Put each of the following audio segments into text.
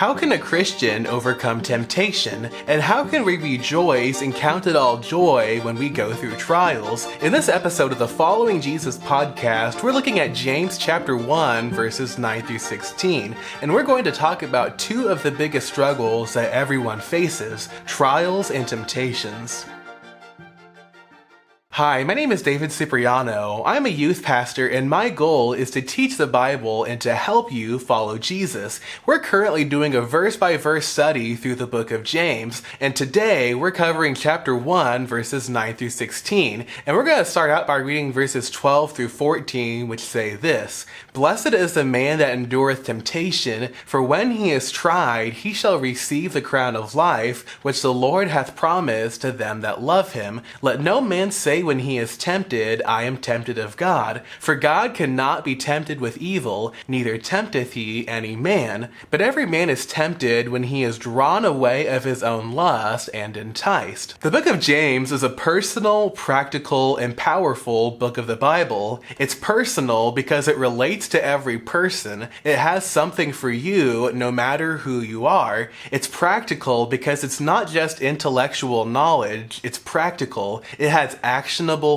How can a Christian overcome temptation? And how can we rejoice and count it all joy when we go through trials? In this episode of the Following Jesus podcast, we're looking at James chapter 1, verses 9 through 16. And we're going to talk about two of the biggest struggles that everyone faces, trials and temptations. Hi, my name is David Cipriano. I'm a youth pastor and my goal is to teach the Bible and to help you follow Jesus. We're currently doing a verse-by-verse study through the book of James, and today we're covering chapter 1, verses 9 through 16. And we're going to start out by reading verses 12 through 14, which say this: "Blessed is the man that endureth temptation, for when he is tried, he shall receive the crown of life, which the Lord hath promised to them that love him. Let no man say when he is tempted, I am tempted of God. For God cannot be tempted with evil, neither tempteth he any man. But every man is tempted when he is drawn away of his own lust and enticed." The book of James is a personal, practical, and powerful book of the Bible. It's personal because it relates to every person. It has something for you no matter who you are. It's practical because it's not just intellectual knowledge, it's practical. It has actionable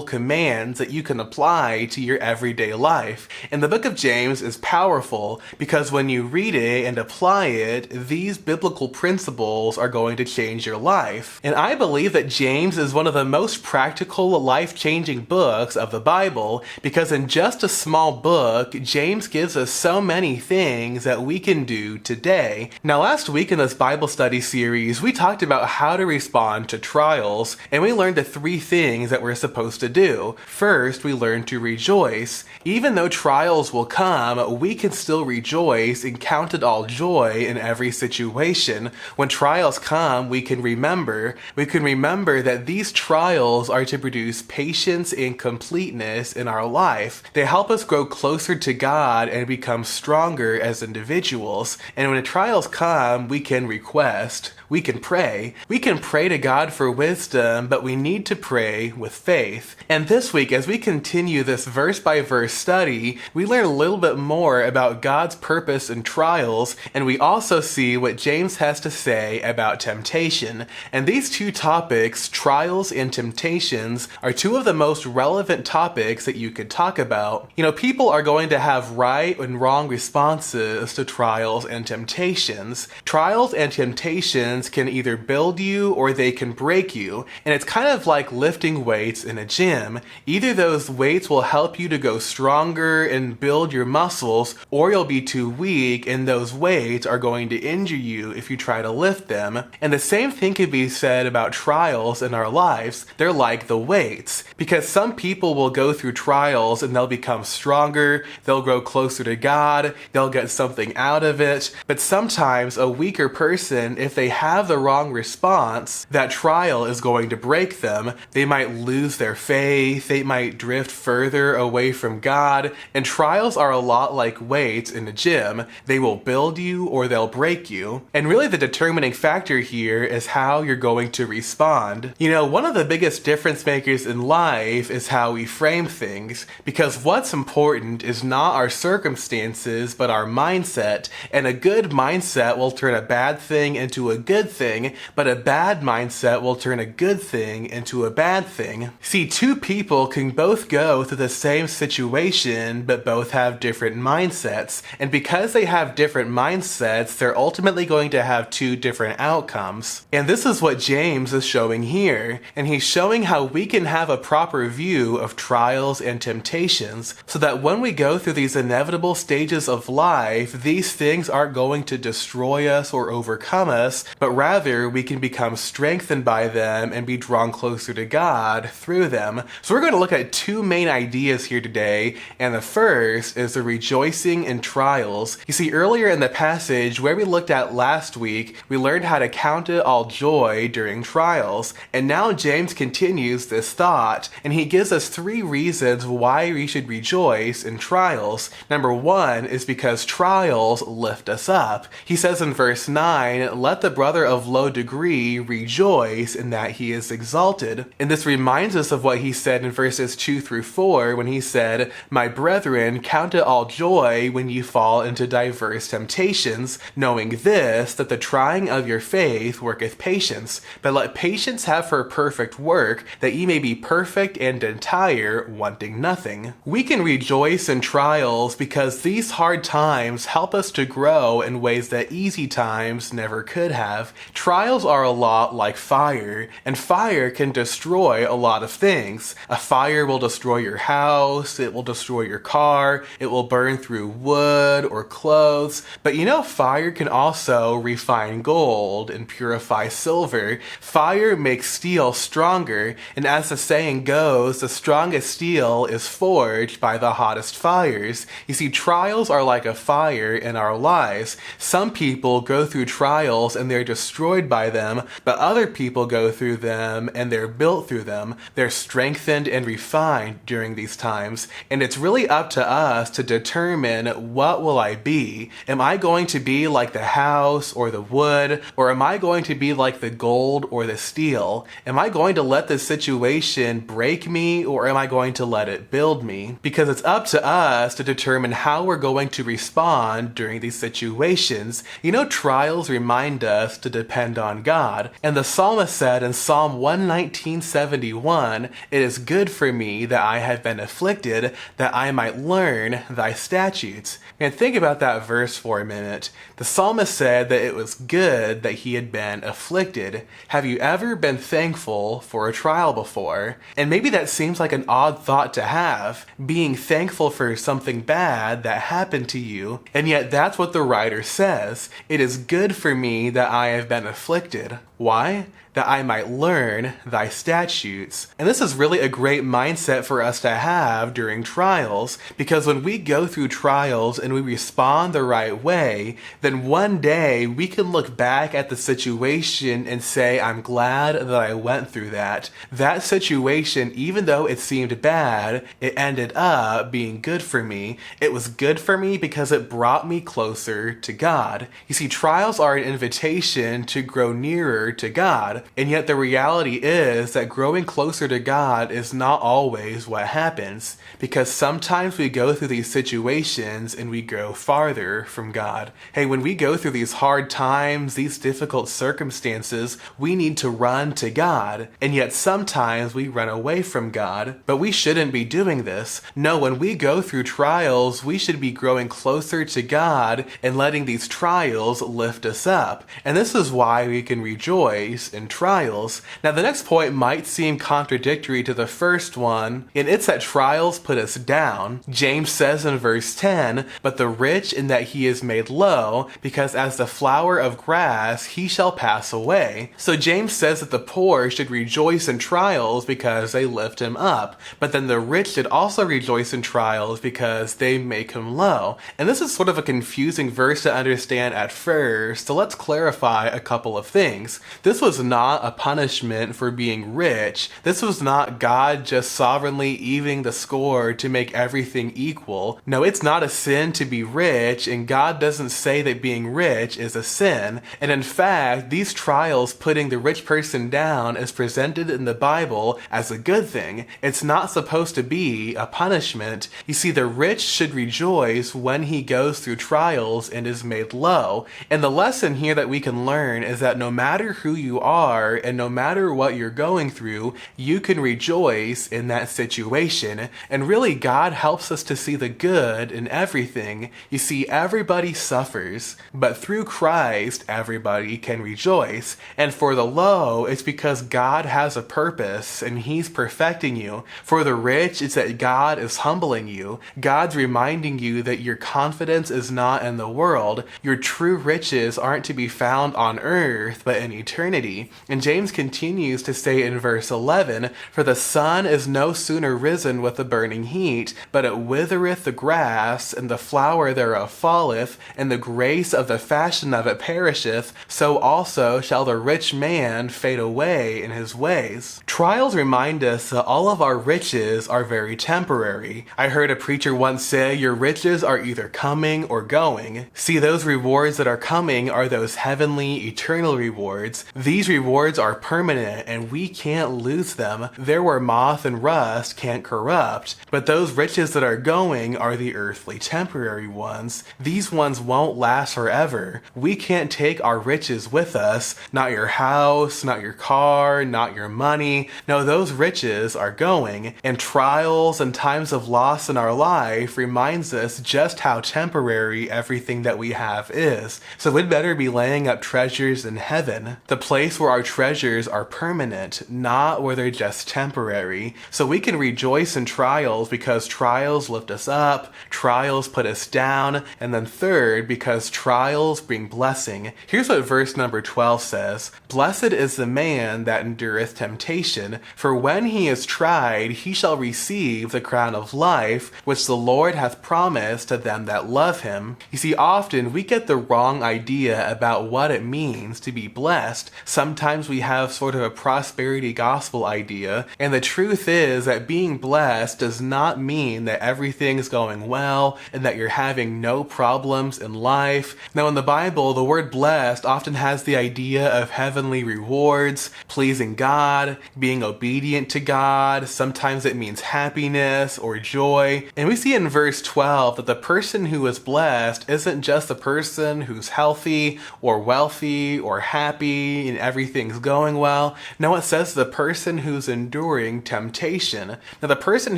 commands that you can apply to your everyday life. And the book of James is powerful because when you read it and apply it, these biblical principles are going to change your life. And I believe that James is one of the most practical, life-changing books of the Bible because in just a small book, James gives us so many things that we can do today. Now, last week in this Bible study series, we talked about how to respond to trials, and we learned the three things that we're supposed to do. First, we learn to rejoice. Even though trials will come, we can still rejoice and count it all joy in every situation. When trials come, we can remember that these trials are to produce patience and completeness in our life. They help us grow closer to God and become stronger as individuals. And when the trials come, we can request. We can pray. We can pray to God for wisdom, but we need to pray with faith. And this week, as we continue this verse-by-verse study, we learn a little bit more about God's purpose in trials, and we also see what James has to say about temptation. And these two topics, trials and temptations, are two of the most relevant topics that you could talk about. You know, people are going to have right and wrong responses to trials and temptations. Trials and temptations can either build you or they can break you. And it's kind of like lifting weights in a gym. Either those weights will help you to go stronger and build your muscles, or you'll be too weak and those weights are going to injure you if you try to lift them. And the same thing can be said about trials in our lives. They're like the weights, because some people will go through trials and they'll become stronger, they'll grow closer to God, they'll get something out of it. But sometimes a weaker person, if they have the wrong response, that trial is going to break them. They might lose their faith, they might drift further away from God, and trials are a lot like weights in a gym. They will build you or they'll break you. And really the determining factor here is how you're going to respond. You know, one of the biggest difference makers in life is how we frame things, because what's important is not our circumstances, but our mindset. And a good mindset will turn a bad thing into a good thing, but a bad mindset will turn a good thing into a bad thing. See, two people can both go through the same situation, but both have different mindsets. And because they have different mindsets, they're ultimately going to have two different outcomes. And this is what James is showing here. And he's showing how we can have a proper view of trials and temptations, so that when we go through these inevitable stages of life, these things aren't going to destroy us or overcome us, but rather we can become strengthened by them and be drawn closer to God through them. So we're going to look at two main ideas here today, and the first is the rejoicing in trials. You see, earlier in the passage where we looked at last week, we learned how to count it all joy during trials. And now James continues this thought, and he gives us three reasons why we should rejoice in trials. Number one is because trials lift us up. He says in verse 9, "Let the brother brother of low degree rejoice in that he is exalted. And this reminds us of what he said in verses 2 through 4 when he said, "My brethren, count it all joy when you fall into diverse temptations, knowing this, that the trying of your faith worketh patience. But let patience have her perfect work, that ye may be perfect and entire, wanting nothing." We can rejoice in trials because these hard times help us to grow in ways that easy times never could have. Trials are a lot like fire, and fire can destroy a lot of things. A fire will destroy your house, it will destroy your car, it will burn through wood or clothes. But you know, fire can also refine gold and purify silver. Fire makes steel stronger, and as the saying goes, the strongest steel is forged by the hottest fires. You see, trials are like a fire in our lives. Some people go through trials and they're destroyed by them, but other people go through them and they're built through them. They're strengthened and refined during these times. And it's really up to us to determine, what will I be? Am I going to be like the house or the wood, or am I going to be like the gold or the steel? Am I going to let this situation break me, or am I going to let it build me? Because it's up to us to determine how we're going to respond during these situations. You know, trials remind us to depend on God. And the psalmist said in Psalm 119:71, "It is good for me that I have been afflicted, that I might learn thy statutes." And think about that verse for a minute. The psalmist said that it was good that he had been afflicted. Have you ever been thankful for a trial before? And maybe that seems like an odd thought to have, being thankful for something bad that happened to you, and yet that's what the writer says. It is good for me that I have been afflicted. Why? That I might learn thy statutes. And this is really a great mindset for us to have during trials, because when we go through trials and we respond the right way, then one day we can look back at the situation and say, I'm glad that I went through that. That situation, even though it seemed bad, it ended up being good for me. It was good for me because it brought me closer to God. You see, trials are an invitation to grow nearer to God. And yet the reality is that growing closer to God is not always what happens, because sometimes we go through these situations and we grow farther from God. Hey, when we go through these hard times, these difficult circumstances, we need to run to God. And yet sometimes we run away from God. But we shouldn't be doing this. No, when we go through trials, we should be growing closer to God and letting these trials lift us up. And this is why we can rejoice in trials. Now, the next point might seem contradictory to the first one, and it's that trials put us down. James says in verse 10, "But the rich in that he is made low, because as the flower of grass he shall pass away." So James says that the poor should rejoice in trials because they lift him up, but then the rich should also rejoice in trials because they make him low. And this is sort of a confusing verse to understand at first, so let's clarify a couple of things. This was not a punishment for being rich. This was not God just sovereignly evening the score to make everything equal. No, it's not a sin to be rich, and God doesn't say that being rich is a sin. And in fact, these trials putting the rich person down is presented in the Bible as a good thing. It's not supposed to be a punishment. You see, the rich should rejoice when he goes through trials and is made low. And the lesson here that we can learn is that no matter who you are, and no matter what you're going through, you can rejoice in that situation. And really, God helps us to see the good in everything. You see, everybody suffers, but through Christ, everybody can rejoice. And for the low, it's because God has a purpose and he's perfecting you. For the rich, it's that God is humbling you. God's reminding you that your confidence is not in the world. Your true riches aren't to be found on earth, but in eternity. And James continues to say in verse 11, "For the sun is no sooner risen with the burning heat, but it withereth the grass, and the flower thereof falleth, and the grace of the fashion of it perisheth, so also shall the rich man fade away in his ways." Trials remind us that all of our riches are very temporary. I heard a preacher once say, your riches are either coming or going. See, those rewards that are coming are those heavenly, eternal rewards. These rewards are permanent, and we can't lose them. They're where moth and rust can't corrupt. But those riches that are going are the earthly, temporary ones. These ones won't last forever. We can't take our riches with us. Not your house, not your car, not your money. No, those riches are going. And trials and times of loss in our life reminds us just how temporary everything that we have is. So we'd better be laying up treasures in heaven, the place where our treasures are permanent, not where they're just temporary. So we can rejoice in trials because trials lift us up, trials put us down, and then third, because trials bring blessing. Here's what verse number 12 says, "Blessed is the man that endureth temptation, for when he is tried, he shall receive the crown of life, which the Lord hath promised to them that love him." You see, often we get the wrong idea about what it means to be blessed. Sometimes we have sort of a prosperity gospel idea, and the truth is that being blessed does not mean that everything's going well and that you're having no problems in life. Now, in the Bible, the word blessed often has the idea of heavenly rewards, pleasing God, being obedient to God. Sometimes it means happiness or joy. And we see in verse 12 that the person who is blessed isn't just the person who's healthy or wealthy or happy and everything's going well. No, it says the person who's enduring temptation. Now, the person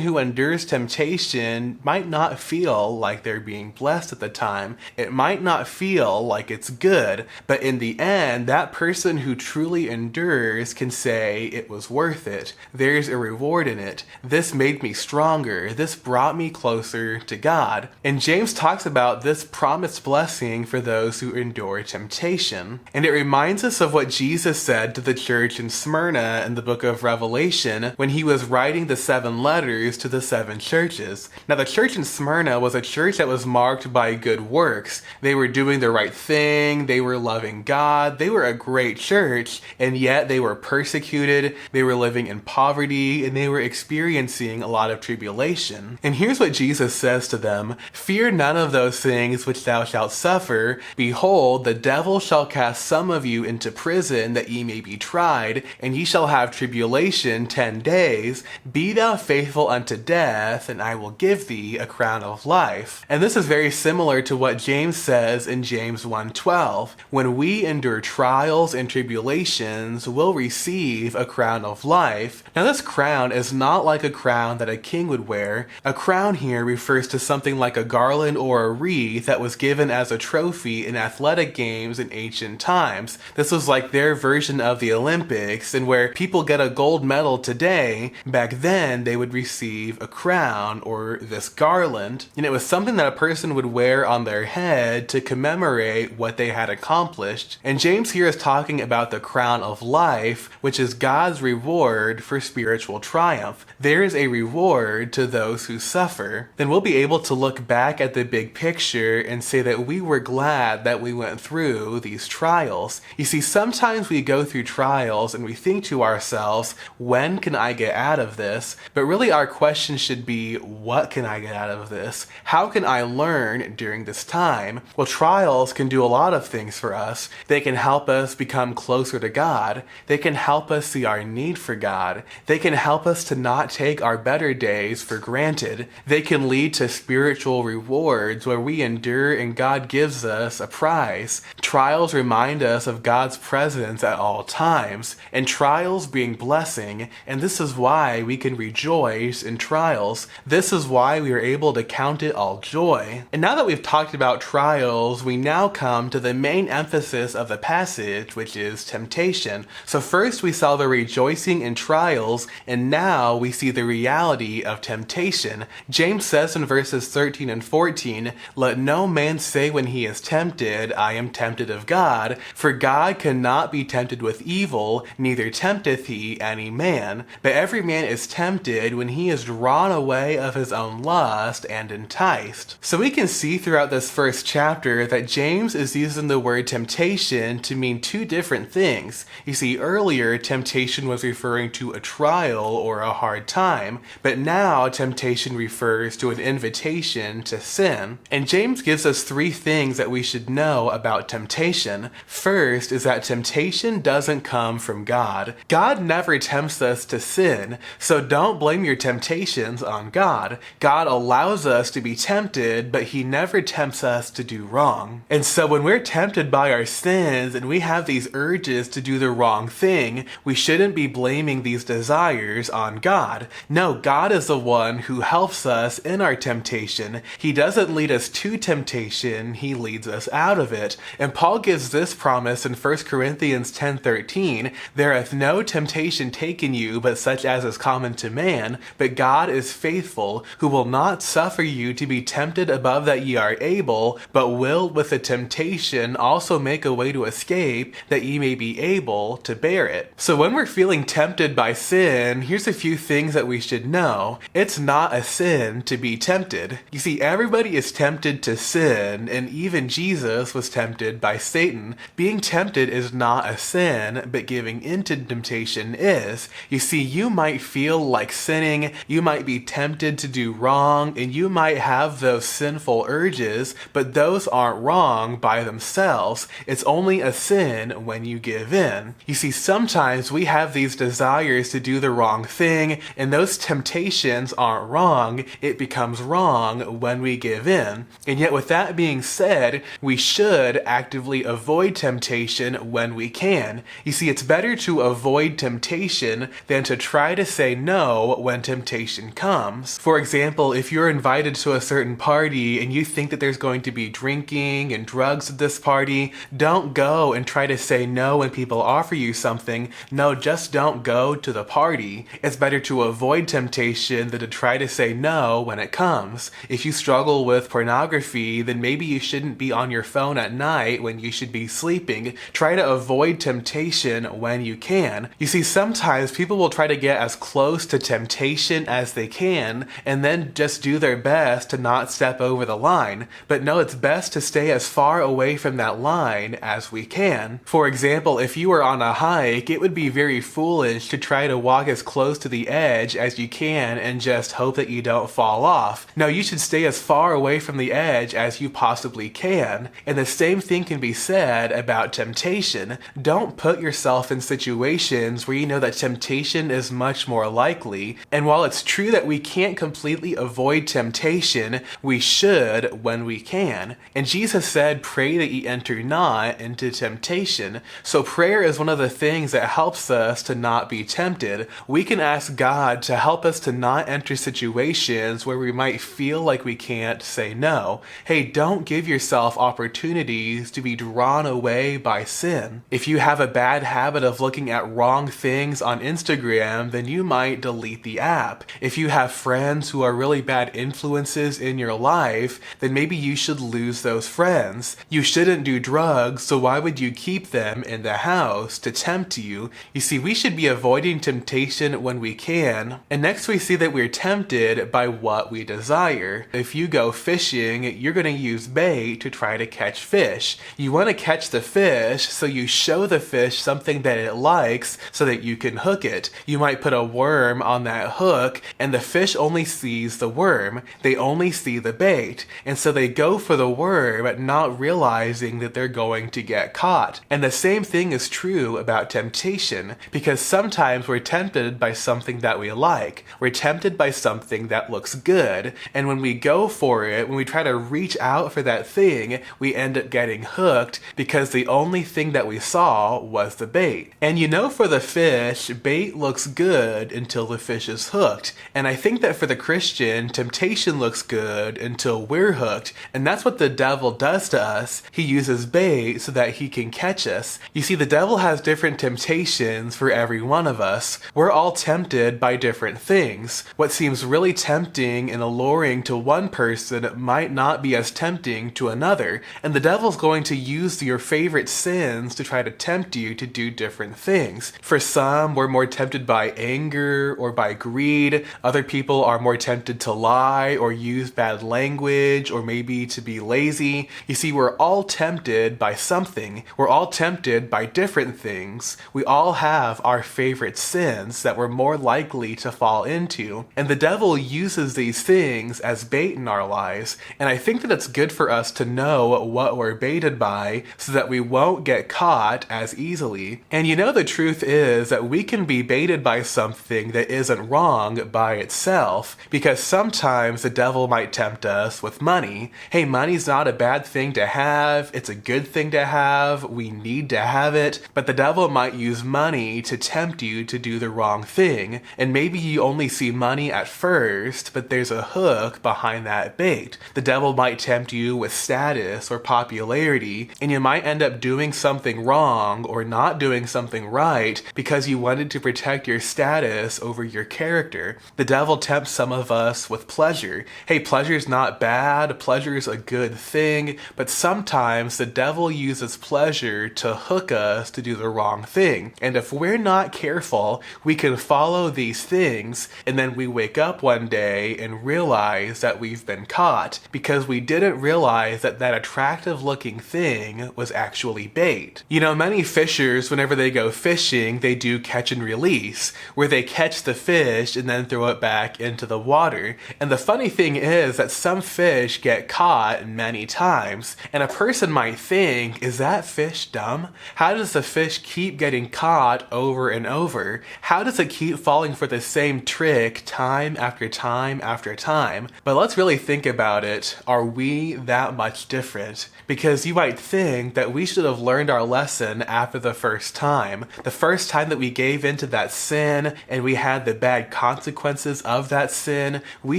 who endures temptation might not feel like they're being blessed at the time. It might not feel like it's good, but in the end, that person who truly endures can say it was worth it. There's a reward in it. This made me stronger. This brought me closer to God. And James talks about this promised blessing for those who endure temptation. And it reminds us of what Jesus said to the church in Smyrna in the book of Revelation when he was writing the 7 letters to the 7 churches. Now, the church in Smyrna was a church that was marked by good works. They were doing the right thing. They were loving God. They were a great church, and yet they were persecuted. They were living in poverty, and they were experiencing a lot of tribulation. And here's what Jesus says to them, "Fear none of those things which thou shalt suffer. Behold, the devil shall cast some of you into prison that ye may be tried, and ye shall have tribulation 10 days. Be thou faithful unto death, and I will give thee a crown of life." And this is very similar to what James says in James 1:12. When we endure trials and tribulations, we'll receive a crown of life. Now, this crown is not like a crown that a king would wear. A crown here refers to something like a garland or a wreath that was given as a trophy in athletic games in ancient times. This was like their version of the Olympics, and where people get a gold medal today, back then they would receive a crown or this garland. And it was something that a person would wear on their head to commemorate what they had accomplished. And James here is talking about the crown of life, which is God's reward for spiritual triumph. There is a reward to those who suffer. Then we'll be able to look back at the big picture and say that we were glad that we went through these trials. You see, sometimes we go through trials and we think to ourselves, when can I get out of this? But really our question should be, what can I get out of this? How can I learn during this time? Well, trials can do a lot of things for us. They can help us become closer to God. They can help us see our need for God. They can help us to not take our better days for granted. They can lead to spiritual rewards where we endure and God gives us a prize. Trials remind us of God's presence at all times, and trials bring blessing, and this is why we can rejoice in trials. This is why we are able to count it all joy. And now that we've talked about trials, we now come to the main emphasis of the passage, which is temptation. So first we saw the rejoicing in trials, and now we see the reality of temptation. James says in verses 13 and 14, "Let no man say when he is tempted, I am tempted of God, for God cannot be tempted tempted with evil, neither tempteth he any man. But every man is tempted when he is drawn away of his own lust and enticed. So we can see throughout this first chapter that James is using the word temptation to mean two different things. You see, earlier temptation was referring to a trial or a hard time, but now temptation refers to an invitation to sin. And James gives us three things that we should know about temptation. First is that temptation doesn't come from God. God never tempts us to sin, so don't blame your temptations on God. God allows us to be tempted, but he never tempts us to do wrong. And so when we're tempted by our sins and we have these urges to do the wrong thing, we shouldn't be blaming these desires on God. No, God is the one who helps us in our temptation. He doesn't lead us to temptation, he leads us out of it. And Paul gives this promise in 1 Corinthians 10:13, "There hath no temptation taken you but such as is common to man, but God is faithful, who will not suffer you to be tempted above that ye are able, but will with the temptation also make a way to escape, that ye may be able to bear it." So when we're feeling tempted by sin, here's a few things that we should know. It's not a sin to be tempted. You see, everybody is tempted to sin, and even Jesus was tempted by Satan. Being tempted is not a sin, but giving into temptation is. You see, you might feel like sinning, you might be tempted to do wrong, and you might have those sinful urges, but those aren't wrong by themselves. It's only a sin when you give in. You see, sometimes we have these desires to do the wrong thing, and those temptations aren't wrong. It becomes wrong when we give in. And yet, with that being said, we should actively avoid temptation when we can. You see, it's better to avoid temptation than to try to say no when temptation comes. For example, if you're invited to a certain party and you think that there's going to be drinking and drugs at this party, don't go and try to say no when people offer you something. No, just don't go to the party. It's better to avoid temptation than to try to say no when it comes. If you struggle with pornography, then maybe you shouldn't be on your phone at night when you should be sleeping. Try to avoid temptation when you can. You see, sometimes people will try to get as close to temptation as they can and then just do their best to not step over the line. But no, it's best to stay as far away from that line as we can. For example, if you were on a hike, it would be very foolish to try to walk as close to the edge as you can and just hope that you don't fall off. No, you should stay as far away from the edge as you possibly can. And the same thing can be said about temptation. Don't put yourself in situations where you know that temptation is much more likely. And while it's true that we can't completely avoid temptation, we should when we can. And Jesus said, "Pray that ye enter not into temptation." So prayer is one of the things that helps us to not be tempted. We can ask God to help us to not enter situations where we might feel like we can't say no. Hey, don't give yourself opportunities to be drawn away by sin. If you have a bad habit of looking at wrong things on Instagram, then you might delete the app. If you have friends who are really bad influences in your life, then maybe you should lose those friends. You shouldn't do drugs, so why would you keep them in the house to tempt you? You see, we should be avoiding temptation when we can. And next we see that we're tempted by what we desire. If you go fishing, you're going to use bait to try to catch fish. You want to catch the fish, so you show the fish something that it likes so that you can hook it. You might put a worm on that hook, and the fish only sees the worm. They only see the bait. And so they go for the worm, not realizing that they're going to get caught. And the same thing is true about temptation, because sometimes we're tempted by something that we like. We're tempted by something that looks good. And when we go for it, when we try to reach out for that thing, we end up getting hooked because the only thing that we saw was the bait. And you know, for the fish, bait looks good until the fish is hooked. And I think that for the Christian, temptation looks good until we're hooked. And that's what the devil does to us. He uses bait so that he can catch us. You see, the devil has different temptations for every one of us. We're all tempted by different things. What seems really tempting and alluring to one person might not be as tempting to another. And the devil's going to use your favorite sins to try to tempt tempt you to do different things. For some, we're more tempted by anger or by greed. Other people are more tempted to lie or use bad language or maybe to be lazy. You see, we're all tempted by something. We're all tempted by different things. We all have our favorite sins that we're more likely to fall into. And the devil uses these things as bait in our lives. And I think that it's good for us to know what we're baited by so that we won't get caught as easily. And you know, the truth is that we can be baited by something that isn't wrong by itself, because sometimes the devil might tempt us with money. Hey, money's not a bad thing to have. It's a good thing to have. We need to have it. But the devil might use money to tempt you to do the wrong thing. And maybe you only see money at first, but there's a hook behind that bait. The devil might tempt you with status or popularity, and you might end up doing something wrong or not doing something right because you wanted to protect your status over your character. The devil tempts some of us with pleasure. Hey, pleasure's not bad. Pleasure's a good thing, but sometimes the devil uses pleasure to hook us to do the wrong thing. And if we're not careful, we can follow these things, and then we wake up one day and realize that we've been caught because we didn't realize that that attractive looking thing was actually bait. You know, many fishers, whenever they go fishing, they do catch and release, where they catch the fish and then throw it back into the water. And the funny thing is that some fish get caught many times, and a person might think, is that fish dumb? How does the fish keep getting caught over and over? How does it keep falling for the same trick time after time after time? But let's really think about it. Are we that much different? Because you might think that we should have learned our lesson after the first time. The first time that we gave into that sin and we had the bad consequences of that sin, we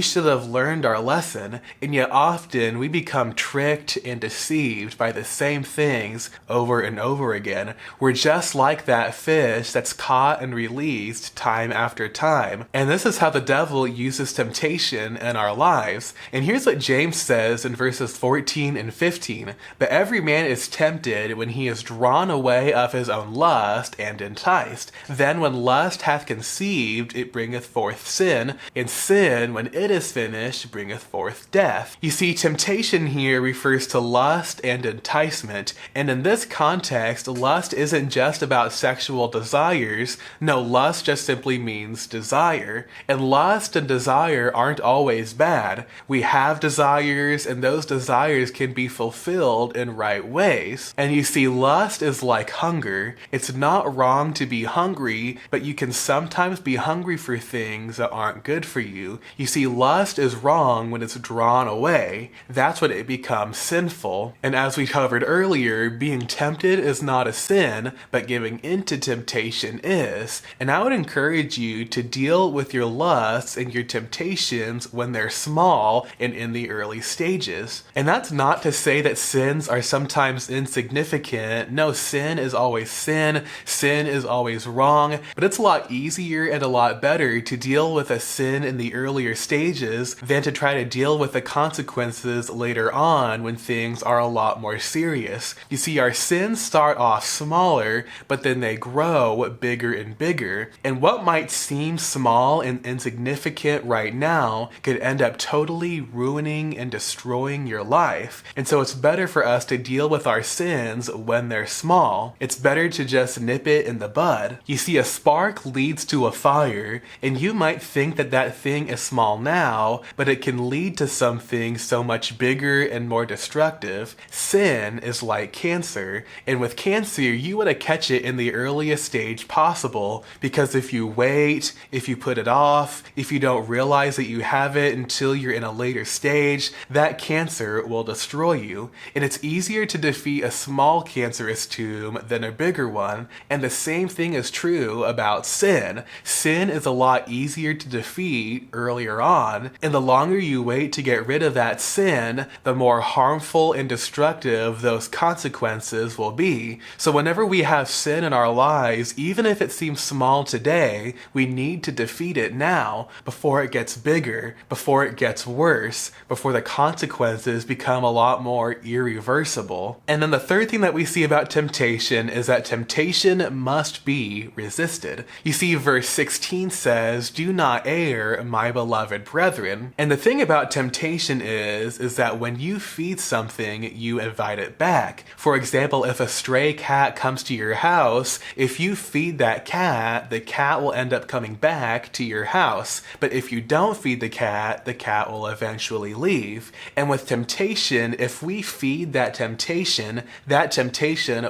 should have learned our lesson. And yet often we become tricked and deceived by the same things over and over again. We're just like that fish that's caught and released time after time. And this is how the devil uses temptation in our lives. And here's what James says in verses 14 and 15. But every man is tempted when he is drawn away of his own lust and enticed. Then when lust hath conceived, it bringeth forth sin, and sin, when it is finished, bringeth forth death. You see, temptation here refers to lust and enticement. And in this context, lust isn't just about sexual desires. No, lust just simply means desire. And lust and desire aren't always bad. We have desires, and those desires can be fulfilled in right ways. And you see, lust is like hunger. It's not wrong to be hungry, but you can sometimes be hungry for things that aren't good for you. You see, lust is wrong when it's drawn away. That's when it becomes sinful. And as we covered earlier, being tempted is not a sin, but giving into temptation is. And I would encourage you to deal with your lusts and your temptations when they're small and in the early stages. And that's not to say that sins are sometimes insignificant. No, sin is always sin. Sin is always wrong. But it's a lot easier and a lot better to deal with a sin in the earlier stages than to try to deal with the consequences later on when things are a lot more serious. You see, our sins start off smaller, but then they grow bigger and bigger. And what might seem small and insignificant right now could end up totally ruining and destroying your life. And so it's better for us to deal with our sins when they're small. It's better to just nip it in the bud. You see, a spark leads to a fire, and you might think that that thing is small now, but it can lead to something so much bigger and more destructive. Sin is like cancer, and with cancer, you want to catch it in the earliest stage possible, because if you wait, if you put it off, if you don't realize that you have it until you're in a later stage, that cancer will destroy you. And it's easier to defeat a small cancerous tomb than a bigger one, and the same thing is true about sin. Sin is a lot easier to defeat earlier on, and the longer you wait to get rid of that sin, the more harmful and destructive those consequences will be. So whenever we have sin in our lives, even if it seems small today, we need to defeat it now before it gets bigger, before it gets worse, before the consequences become a lot more irreversible. And then the third thing that we see about temptation temptation is that temptation must be resisted. You see, verse 16 says, "Do not err, my beloved brethren." And the thing about temptation is that when you feed something, you invite it back. For example, if a stray cat comes to your house, if you feed that cat, the cat will end up coming back to your house. But if you don't feed the cat will eventually leave. And with temptation, if we feed that temptation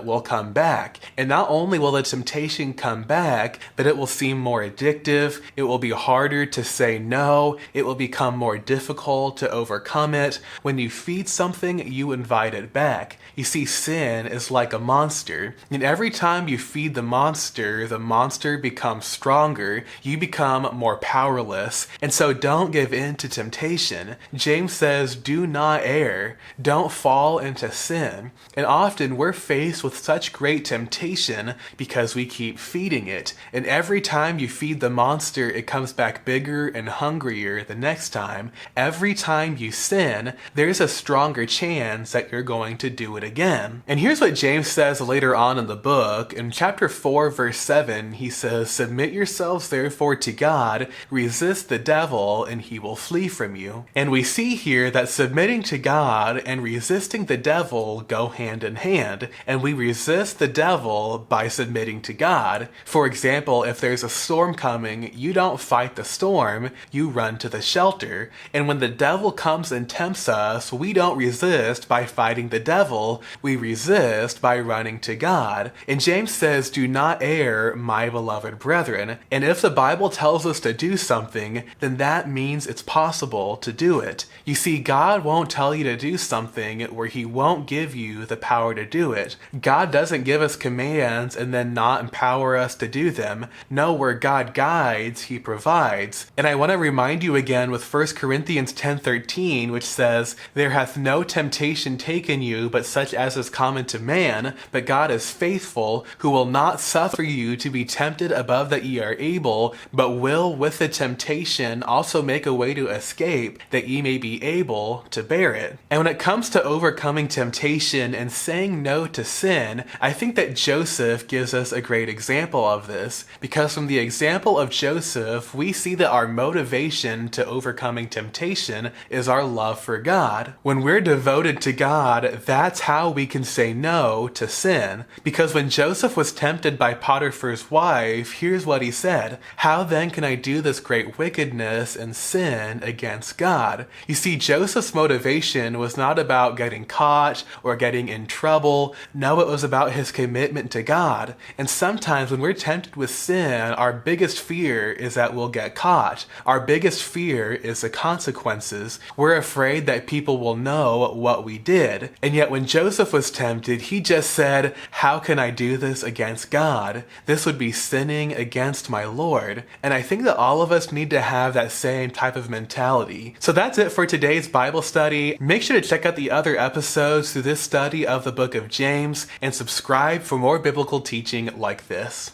will come back. And not only will the temptation come back, but it will seem more addictive, it will be harder to say no, it will become more difficult to overcome it. When you feed something, you invite it back. You see, sin is like a monster, and every time you feed the monster becomes stronger, you become more powerless, and so don't give in to temptation. James says, do not err, don't fall into sin. And often we're faced with such great temptation because we keep feeding it, and every time you feed the monster, it comes back bigger and hungrier the next time. Every time you sin, there's a stronger chance that you're going to do it again. And here's what James says later on in the book. In chapter 4, verse 7, he says, "Submit yourselves therefore to God, resist the devil, and he will flee from you." And we see here that submitting to God and resisting the devil go hand in hand, and we resist the devil by submitting to God. For example, if there's a storm coming, you don't fight the storm, you run to the shelter. And when the devil comes and tempts us, we don't resist by fighting the devil, we resist by running to God. And James says, "Do not err, my beloved brethren." And if the Bible tells us to do something, then that means it's possible to do it. You see, God won't tell you to do something where he won't give you the power to do it. God doesn't give us commands and then not empower us to do them. No, where God guides, he provides. And I want to remind you again with 1 Corinthians 10:13, which says, "There hath no temptation taken you but such as is common to man, but God is faithful, who will not suffer you to be tempted above that ye are able, but will with the temptation also make a way to escape, that ye may be able to bear it." And when it comes to overcoming temptation and saying no to sin, I think that Joseph gives us a great example of this, because from the example of Joseph, we see that our motivation to overcoming temptation is our love for God. When we're devoted to God, that's how we can say no to sin. Because when Joseph was tempted by Potiphar's wife, here's what he said, "How then can I do this great wickedness and sin against God?" You see, Joseph's motivation was not about getting caught or getting in trouble. No, it was about his commitment to God. And sometimes when we're tempted with sin, our biggest fear is that we'll get caught. Our biggest fear is the consequences. We're afraid that people will know what we did. And yet when Joseph was tempted, he just said, "How can I do this against God? This would be sinning against my Lord." And I think that all of us need to have that same type of mentality. So that's it for today's Bible study. Make sure to check out the other episodes through this study of the book of James and subscribe for more biblical teaching like this.